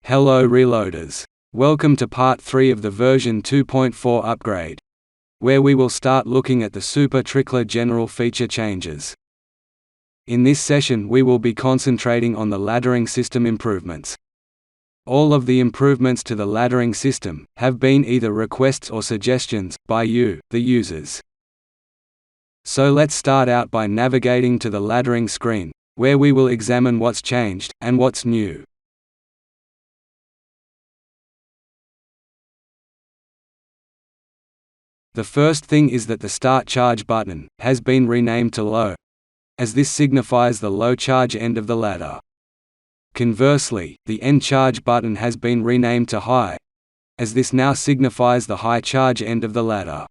Hello Reloaders. Welcome to part 3 of the version 2.4 upgrade, where we will start looking at the Super Trickler general feature changes. In this session we will be concentrating on the laddering system improvements. All of the improvements to the laddering system have been either requests or suggestions by you, the users. So let's start out by navigating to the laddering screen, where we will examine what's changed and what's new. The first thing is that the Start Charge button has been renamed to Low, as this signifies the low charge end of the ladder. Conversely, the End Charge button has been renamed to High, as this now signifies the high charge end of the ladder.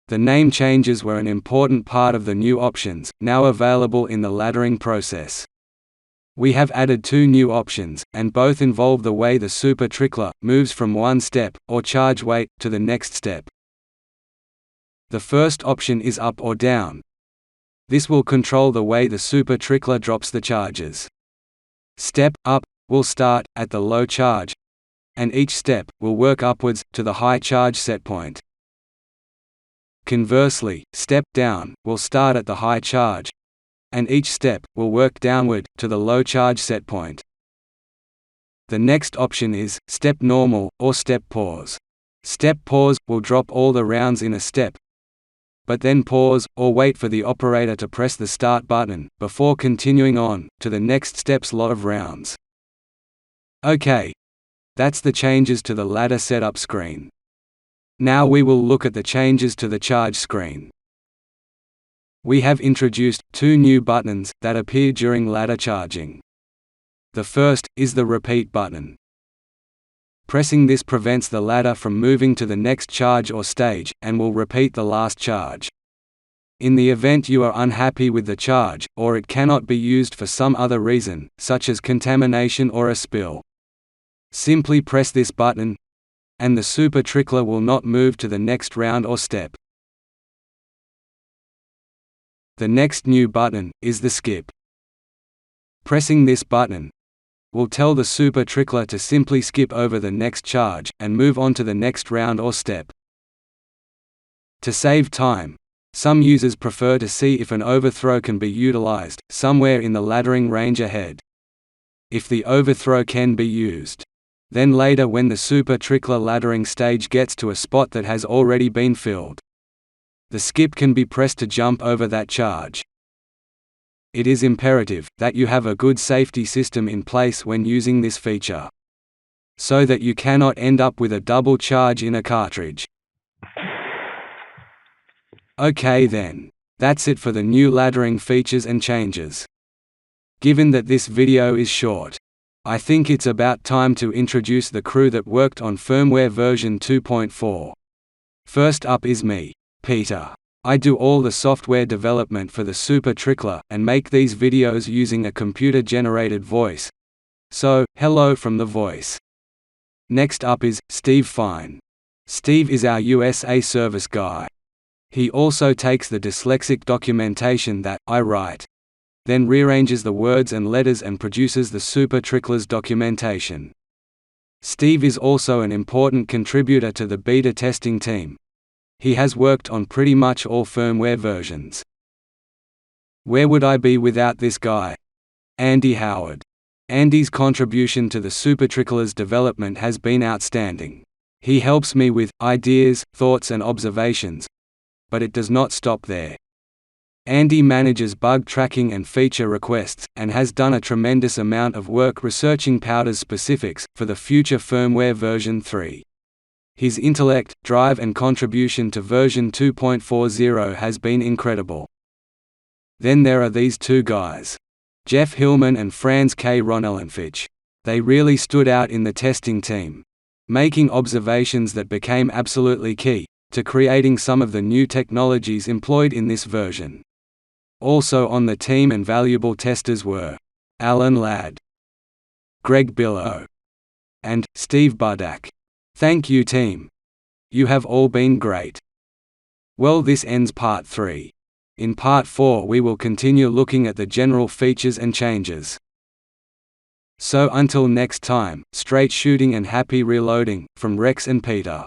The name changes were an important part of the new options, now available in the laddering process. We have added 2 new options, and both involve the way the Super Trickler moves from one step, or charge weight, to the next step. The first option is up or down. This will control the way the Super Trickler drops the charges. Step up will start at the low charge, and each step will work upwards to the high charge setpoint. Conversely, step down will start at the high charge, and each step will work downward to the low charge setpoint. The next option is step normal or step pause. Step pause will drop all the rounds in a step, but then pause, or wait for the operator to press the start button, before continuing on to the next step's lot of rounds. OK. That's the changes to the ladder setup screen. Now we will look at the changes to the charge screen. We have introduced 2 new buttons that appear during ladder charging. The first is the Repeat button. Pressing this prevents the ladder from moving to the next charge or stage, and will repeat the last charge. In the event you are unhappy with the charge, or it cannot be used for some other reason, such as contamination or a spill, simply press this button, and the Super Trickler will not move to the next round or step. The next new button is the Skip. Pressing this button will tell the Super Trickler to simply skip over the next charge, and move on to the next round or step. To save time, some users prefer to see if an overthrow can be utilized, somewhere in the laddering range ahead. If the overthrow can be used, then later when the Super Trickler laddering stage gets to a spot that has already been filled, the skip can be pressed to jump over that charge. It is imperative that you have a good safety system in place when using this feature, so that you cannot end up with a double charge in a cartridge. Okay then, that's it for the new laddering features and changes. Given that this video is short, I think it's about time to introduce the crew that worked on firmware version 2.4. First up is me, Peter. I do all the software development for the Super Trickler, and make these videos using a computer-generated voice. So, hello from the voice. Next up is Steve Fine. Steve is our USA service guy. He also takes the dyslexic documentation that I write, then rearranges the words and letters and produces the Super Trickler's documentation. Steve is also an important contributor to the beta testing team. He has worked on pretty much all firmware versions. Where would I be without this guy? Andy Howard. Andy's contribution to the Super Trickler's development has been outstanding. He helps me with ideas, thoughts and observations, but it does not stop there. Andy manages bug tracking and feature requests, and has done a tremendous amount of work researching Powder's specifics for the future firmware version 3. His intellect, drive and contribution to version 2.40 has been incredible. Then there are these 2 guys, Jeff Hillman and Franz K. Ronellenfich. They really stood out in the testing team, making observations that became absolutely key to creating some of the new technologies employed in this version. Also on the team and valuable testers were Alan Ladd, Greg Billow, and Steve Budak. Thank you team. You have all been great. Well, this ends part 3. In part 4 we will continue looking at the general features and changes. So until next time, straight shooting and happy reloading, from Rex and Peter.